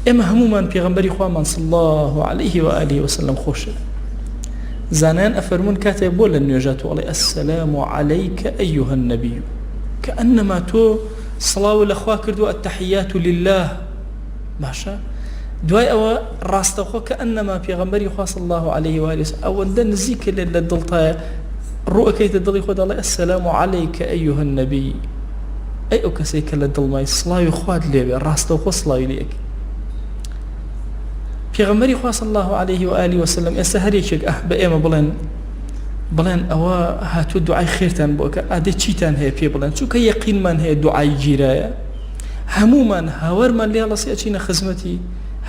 ئێمە هەمومان پێغەمبەری خوامان صلی الله عليه وآله وسلم خۆشە. زانایان ئەفەرمون کاتێک بۆ لە نوێژات وڵێ السلام عليك أيها النبي كأنما تۆ سڵاو لەخوا کردو التحيات لله باشە. دوای ئەوە ڕاستەخۆ كأنما پێغەمبەری خوا صلی الله عليه وآله وسلم ئەوەندە نزیکە لە دڵتایە ڕوئەکەیتە دڵی خۆ دەڵێ السلام عليك أيها النبي ئەی ئەو کەسێک کە لە دڵمای سڵاوی خوات لێبێ ڕاستەخۆ سڵاوی لێک. پێغەمبەری خوا صلی الله عليه وآله وسلم ئێستا هەر یەکێک بە ئێمە بڵێن ئەوە هاتووە دوعای خێرتان بۆ کە ئادێ چیتان هەیە پێ بڵێن چونکە یەقینمان هەیە دوعای گیرایە هەمومان هاوەرمان لێ هەڵەسی ئەچینە خزمەتی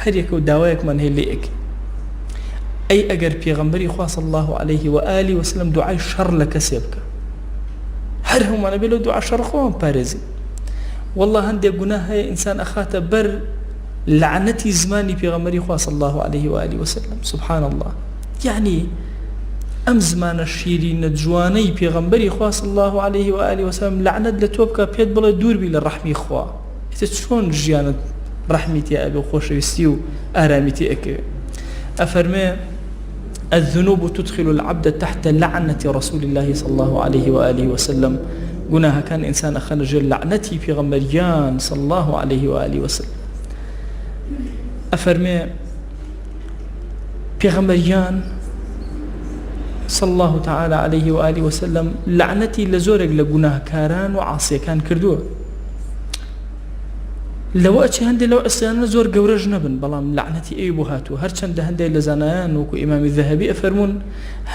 هەر یەکە و داوایەکمان هەیە لێ ئەکەین. ئەی ئەگەر پێغەمبەری خوا صلی الله عليه وآله وسلم دوعای شەڕ لە کەسێ بکە هەر هەمومانە بێ لەو دوعا شەڕ خۆمان پارێزی. والله هەندێک گوناه هەیە ئینسان ئەخاتە بەر لعنەتی زمانی پێغەمبەری خوا صلی الله عليه وآله وسلم. سبحان الله. يعني ئەم زمانە شیرینە جوانەی پێغەمبەری خوا صلی الله عليه وآله وسلم لعنەت لە تۆ بکە پێت بڵێ دووربی لە ڕەحمی خوا. ئێتە چۆن ژیانت ڕەحمی تێ ئەبێ و خۆشەویستی و ئارامی تێ ئەکەوێ. ئەفەرمێ الذنوب تدخل العبد تحت لعنة رسول الله صلى الله عليه وآله وسلم. گوناها كان إنسان أخذ جل لعنتي پێغەمبەریان صلى الله عليه وآله وسلم. ئەفەرمێ پێغەمبەریان صلى الله تعالى عليه وآله وسلم لعنتي لزورك لگوناهکاران و عاصیەکان کردووە. لەوە ئەچێ هەندێک لەو ئەسیانە زۆر گەورەش نەبن بەڵام لعنەتی ئەوی بۆ هاتووە. هەرچەندە هەندێک لە زانایان وەکو ئیمامی ذەهەبی ئەفەرمون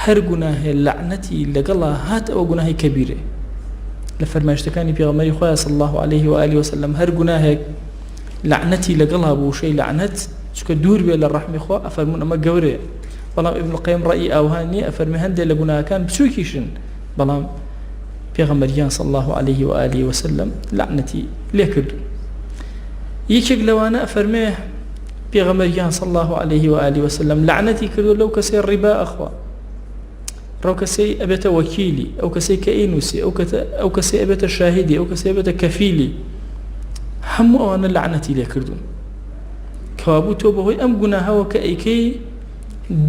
هەر گوناهێ لعنەتی لەگەڵا هات ئەوە گوناهی کەبیرێ. لە فەرمایشتەکانی پێغەمبەری خوا صلی الله عليه وآله وسلم هەر گوناهێک لعنەتی لەگەڵا بوو شەی لعنەت چکە دوور بێ لە ڕەحمی خوا ئەفەرمون ئەمە گەورەیە. بەڵام ئیبن القەیم ڕەئی ئەوها نییە ئەفەرمێ هەندێک لە گوناهەکان بچووکیشن بەڵام پێغەمبەریان صلی الله عليه وآله وسلم لعنەتی لێ کردوون. یەکێک لەوانە ئەفەرمێ پێغەمبەریان صلی الله عليه وآله وسلم لعنەتی کردو لەو کەسەی ڕیبا ئەخوا ڕەو کەسەی ئەبێتە وەکیلی ئەو کەسەی کە ئینوسی ئەو کەسەی ئەبێتە شاهیدی ئەو کەسەی ئەبێتە کەفیلی هەموو ئەوانە لعنەتی لێ کردوون. کەوابوو تۆ بەهۆی ئەم گوناهەوە کە ئەیکەی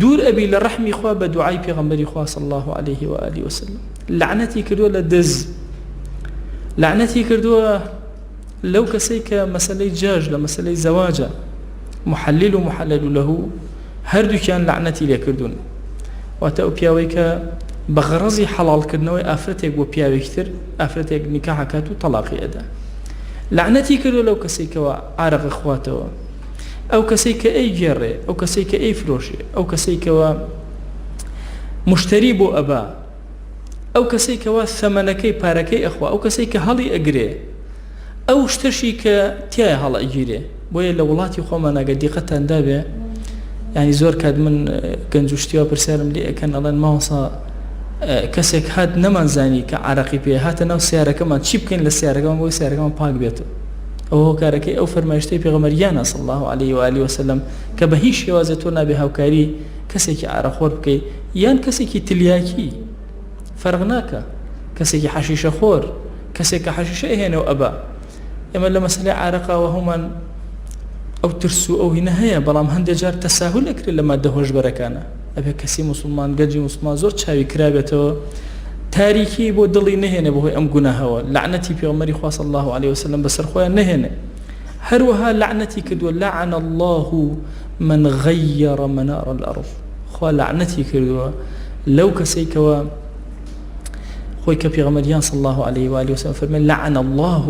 دوور ئەبی لە ڕەحمی خوا بە دوعای پێغەمبەری خوا صلی الله عليه وآله وسلم. لعنەتی کردووە لە دز لعنەتی کردووە لەو کەسەی کە مەسەلەی جاژ لە مەسەلەی زەواجە محلل و محلل له هەردووکیان لعنەتی لێ کردوون. واتە ئەو پیاوەی کە بە غەرەزی حەڵالکردنەوەی ئافرەتێک بۆ پیاوێکی تر ئافرەتێک نیکاح کات و تەلاقی ئەدا. لعنەتی کردووە لەو کەسەی کەوە عارەق خواتەوە ئەو کەسەی کە ئەی گێڕێ ئەو کەسەی کە ئەی فرۆشێ ئەو کەسەی کەوە مشتری بۆ ئەبا ئەو کەسەی کەوە ثەمەنەکەی پارەکەی ئەخوا ئەو کەسەی کە هەڵی ئەگرێ ئەو شتەشی کە تایە هەڵ ئەگیرێ. بۆیە لە وڵاتی خۆمان ئەگەر دیقەتان دابێ ینی زۆر کات من گەنج و شتیوە پرسیارم لێ ئەکەن ئەڵێن ماوەسا کەسێک هات نەمانزانی کە عارەقی پێ هاتە ناو سیارەکەمان چی بکەین لە سیارەکەمان بۆی سیارەکەمان پاک بێتەوە. ئەوە کارەکەی ئەو فەرمایشتەی پێغەمبەریانە صلی الله عليه وآله وسلم کە بە هیچ شێوازە تۆ نابێ هاوکاری کەسێکی عارەخۆر بکەی یان کەسێکی تلیاکی فەرق ناکە کەسێکی حەشیشە خۆر کەسێک کە حەشیشە ئەهێنێ و ئەبا. ئێمە لە مەسەلەی عارەقەوە هەومان ئەو ترس و ئەو هینە هەیە بەڵام هەندێک جار تەساهول ئەکرێت لە مادە هۆشبەرەکانە ئەبێ کەسی موسڵمان گەنجی موسڵمان زۆر چاوی کرابێتەوە تاریکی بۆ دڵی نەهێنێ بەهۆی ئەم گوناهەوە لعنەتی پێغەمبەری خوا صلی الله عليه وسلم بەسەر خۆیان نەهێنێ. هەروەها لعنەتی کردووە لعن الله من غير منار الأرض. خوا لعنەتی کردووە لەو کەسەی کەوە خۆی کە پێغەمبەریان صلی الله عليه وآله وسلم فەرمێ لعن الله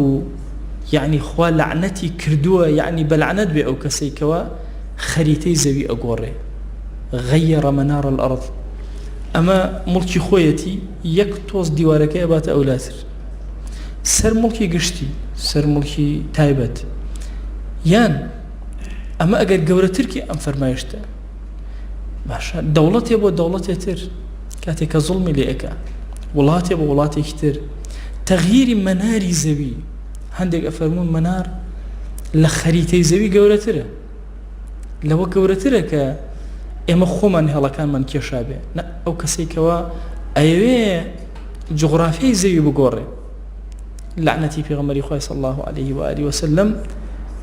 يعني خوا لعنەتی کردووە يعني بەلعنەت بێ ئەو کەسەی کەوە خەریتەی زەوی ئەگۆڕێ غير منار الأرض. ئەمە مڵکی خۆیەتی یەک تۆز دیوارەکەی ئەباتە ئەولاتر سەر مڵکی گشتی سەر مڵکی تایبەت یان ئەمە ئەگەر گەورەترکی ئەم فەرمایشتە باشە دەوڵەتێ بۆ دەوڵەتێتر کاتێک کە زوڵمی لێ ئەکا وڵاتێ بۆ وڵاتێکی تر تەغییری مەناری زەوی هەندێک ئەفەرمون مەنار لە خەریتەی زەوی گەورەترە لەوە گەورەترە کە ئێمە خۆمان هێڵەکانمان کێشا بێ ئەو کەسێکەوە ئەوێ جغرافیای زەوی بگۆڕێ لعنەتی پێغەمبەری خوا صلی الله عليه وآله وسلم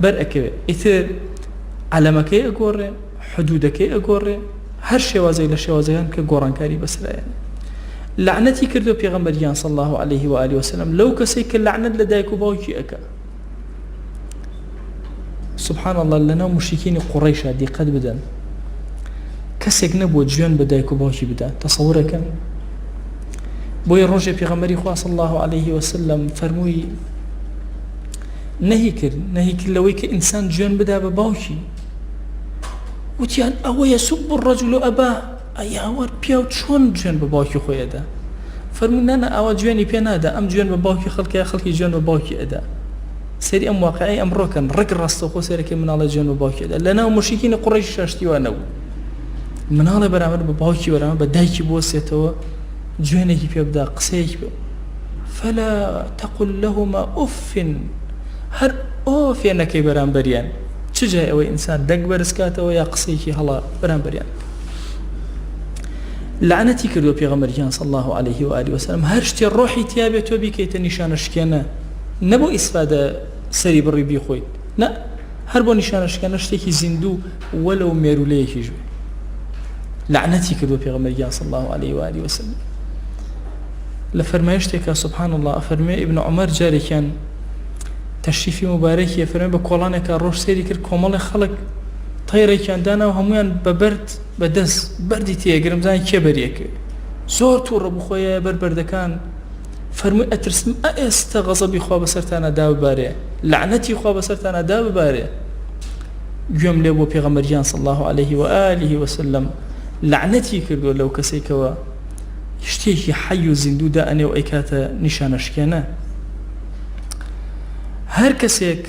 بەر ئەکەوێ. ئیتر علەمەکەی ئەگۆڕێ حدودەکەی ئەگۆڕێ هەر شێوازەی لە شێوازەکان کە گۆڕانکاری بەسرایە لعنەتی کردو پێغەمبەریان صلی الله عليه و آله وسلم لەو کەسێک کە لعنەت لە دایک و باوکی ئەکا سبحان الله لەناو مشرکینی قوڕەیشە دیقەت بدەن کەسێک نەبووە گوێن بە دایک و باوکی بدات تەسەوورەکەن بۆیە ڕۆژێ پێغەمبەری خوا صلی الله عليه وسلم فەرمووی نهی کرد لەوەی کە ئینسان گوێن بدا بە باوکی وتیان ئەوە یەسوب الرەجل ئەباه ئەی هاوار پیا و چۆن گوێن بە باوکی خۆی ئەدا فەرمووی نانە ئەوە گوێنی پێ نادا ئەم گوێن بە باوکی خەڵکی گوێن بە باوکی ئەدا سەری ئەم واقعی ئەمڕۆکەن ڕێک ڕاستەوخۆ سەرەکەی مناڵە گوێن بە باوکی ئەدا لەناو مشرکینی قوڕەیش شاشتیوان نەبوو مناڵە بەرامبەر بە باوکی بەرامبەر بە دایکی بۆسێتەوە جوێنێکی پێ بدا قسەیەکی پێ فلا تقل لهما أف هەر ئۆفێ نەکەی بەرامبەریان چ جای ئەوەی ئینسان دەنگ بەرزکاتەوە یا قسەیەکی هەڵا بەرامبەریان لعنەتی کردووە پێغەمبەریان صلی الله عليه و آله وسلم هەر شتێ ڕۆحی تیا بێت تۆ بیکەیتە نیشانەشکێنە نەبوو ئیسفادە سەری بڕی بیخۆیت نە هەر بۆ نیشانەشکێنە شتێکی زیندوو وەلەو مێرولەیەکیش بێ لعنەتی کردووە پێغەمبەریان صلی الله عليه و آله وسلم لە فەرمایشتێکە سبحان الله ئەفەرمێ ئیبن عومەر جارێکیان تەشریفی مبارەکی ئەفەرمێ بە کۆڵانێکە ڕۆژ سێری کرد کۆمەڵی خەڵک تەیڕێکیان دانا و هەمویان بە بەرد بەدەست بەردی تێگرم زانی کێ بەریەکە زۆر تووڕە بخۆیە بەردەکان فەرمووی ئەترسم ئێستا غەزەبی خوا بەسەرتانە دا ببارێ لعنەتی خوا بەسەرتانە دا ببارێ گوێم لێ بۆ پێغەمبەریان صلی الله عليه و آله وسلم لعنەتی کردووە لەو کەسێکەوە شتێکی حەی و زیندوودا ئەنێ و ئەیکاتە نیشانەشکێنە هەر کەسێک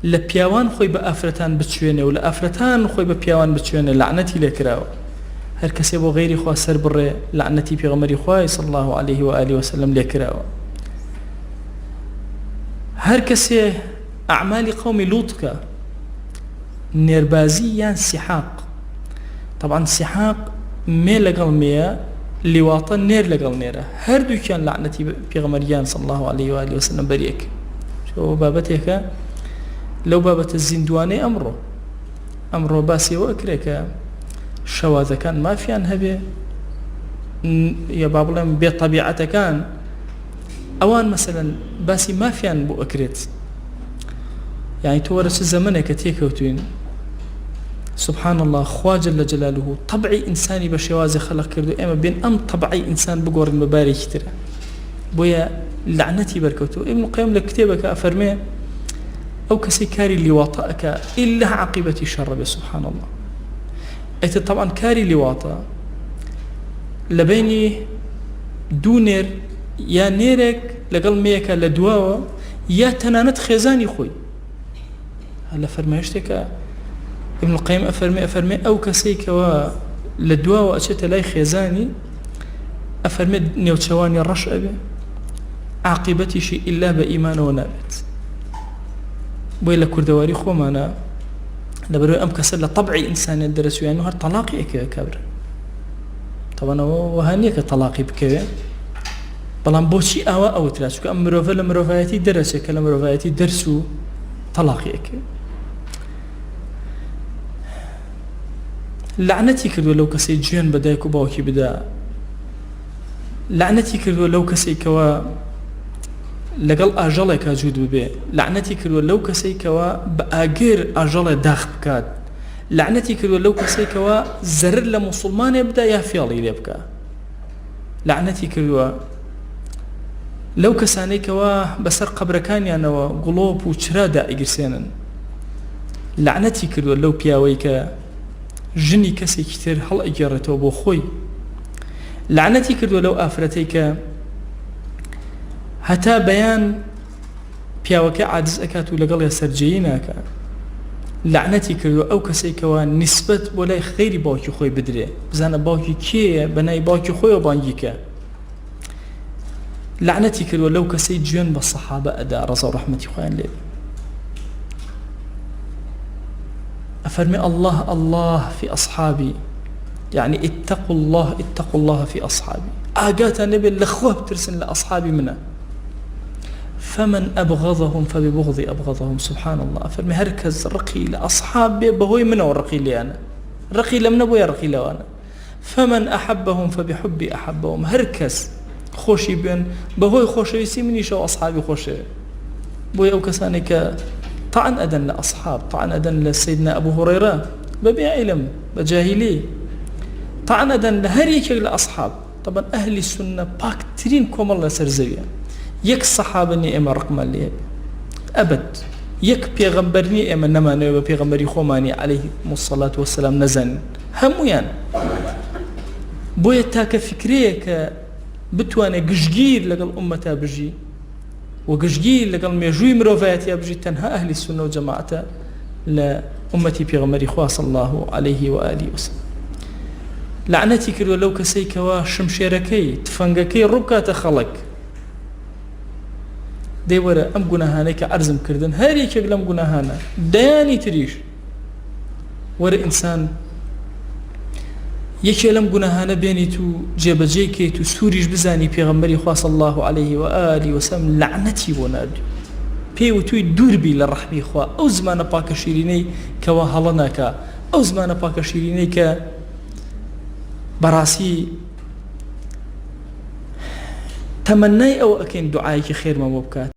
لە پیاوان خۆی بە ئافرەتان بچوێنێ و لە ئافرەتان خۆی بە پیاوان بچوێنێ لعنەتی لێکراوە هەر کەسێ بۆ غەیری خوا سەر بڕێ لعنەتی پێغەمبەری خوای صلی الله عليه و آله وسلم لێکراوە هەر کەسێ ئەعمالی قەومی لووتکە نێربازی یان سیحاق طبعا سیحاق مێ لەگەڵ مێیە لیواتە نێر لەگەڵ نێرە هەردووکیان لعنەتی پێغەمبەریان صلی الله عليه و آله وسلم بەریەک شو بابەتێکە لەو بابەتە زیندوانەی ئەمڕۆ باسیەوە ئەکرێ کە شەوازەکان مافیان هەبێ یا با بڵێم بێ تەبیعەتەکان ئەوان مەسەلەن باسی مافیان بۆ ئەکرێت یعنی تۆ وەرە چ زەمنێکە تێکەوتوین سبحان الله خوا جل جلاله طبعی ئینسانی بە شێوازی خەلق کردو ئێمە بێن ئەم طبعی ئینسان بگۆڕین بە بارێکی ترە بۆیە لعنەتی بەرکەوتووە ابن القیم لە کتێبەکە ئەفەرمێ ئەو کەسی کاری لیواتە ئەکا ئیلا عاقبەتی شەڕ بێ سبحان الله ئەیتە طبعا کاری لیواتە لە بینی دوو نێر یا نێرێک لەگەڵ مەیەکە لە دواوە یا تەنانەت خێزانی خۆی لە فەرمایشتێکە ابن القیم ئەفەرمێ ئەو کەسێکەوە لە دواوە ئەچێتە لای خێزانی ئەفەرمێ نێوچەوانی ڕەش ئەبێ عاقبەتیشی ئیلا بە ئیمانەوە نابێت بۆی لە کوردەواری خۆمانە لەبەرەوەی ئەم کەسە لە طبعی ئینسانیت دەرەچویان و هەر تەلاقی ئەکەوێ کابرا تەوانەوە وەها نییە کە تەلاقی بکەوێ بەڵام بۆچی ئاوا ئەوترا چونکە ئەم مرۆڤە لە مرۆڤایەتی دەرەچێت کە لە مرۆڤایەتی دەرس و تەلاقی ئەکەوێ لعنەتی کردووە لەو کەسەی گوێن بە دایک و باوکی بدا لعنەتی کردووە لەو کەسێکەوە لەگەڵ ئاژەڵێکا جوود ببێ لعنەتی کردووە لەو کەسێکەوە بە ئاگر ئاژەڵێ داخ بکات لعنەتی کردووە لەو کەسێکەوە زەرر لە موسڵمانێ بدا یا فێڵی لێ بکە لعنەتی کردووە لەو کەسانێکەوە بەسەر قەبرەکانیانەوە گوڵۆپ و چرادا ئەیگرسێنن لعنەتی کردووە لەو پیاوەی کە ژنی کەسێکی تر هەڵ ئەگێڕێتەوە بۆ خۆی لعنەتی کردووە لەو ئافرەتەی کە هەتا بەیان پیاوەکە عاجز ئەکات و لەگەڵ یا سەرجەیی ناکە لعنەتی کردووە ئەو کەسێکەوە نیسبەت بۆ لای خەیری باوکی خۆی بدرێ بزانە باوکی کێیە بەنای باوکی خۆیەوە بانگیکە لعنەتی کردووە لەو کەسەی گوێن بە سەحابە ئەدا ڕەزا و ڕەحمەتی خۆیان لێ أفرمي الله في أصحابي يعني اتقوا الله في أصحابي آقات النبي لخوه بترسن لأصحابي منه فمن أبغضهم فببغض أبغضهم. سبحان الله. فرمي هركز رقي لأصحاب بهوي منه ورقي لي أنا رقي لم نبوي رقي لو أنا. فمن أحبهم فبحبي أحبهم. هركز خوشي بين بهوي خوشي يسيمني شو أصحابي خوشي بوي أو كسانك طعن أدن لأصحاب طعن أدن لسيدنا أبو هريرة ببيع علم بجاهلي طعن أدن لهريك لأصحاب. طبعا أهل السنة باكترين كوم الله سرزويا يك صحابني إما رقم اللي أبد يك بيغمبرني إما نما نوبة بيغمبري خوماني عليه الصلاة والسلام نزن هميان بوي تاك فكريك بتوانا قشقير لقل أمتا بجي وقشقير لقل ميجوي مروفاتي بجي تنهى أهل السنة وجماعته لأمتي بيغمبري خواه صلى الله عليه وآله وسلم. لعنتي كردو لو كسيك وشمشيركي تفنقكي ربكات خلق دي ورا أم قناهانيك عرزم كردن هاريك لم قناهانا دياني تريش ورا إنسان يكي لم قناهانا بينيتو جيبجيكيتو سوريش بزاني بيغمبري خواه صلى الله عليه وآله وسلم لعنتي ونادي بيوتوي دوربي للرحمي خواه أو زمان باك شيريني كوا هلناكا أو زمان باك شيريني ك براسي تمني أو أكين دعائك خير ما مبكات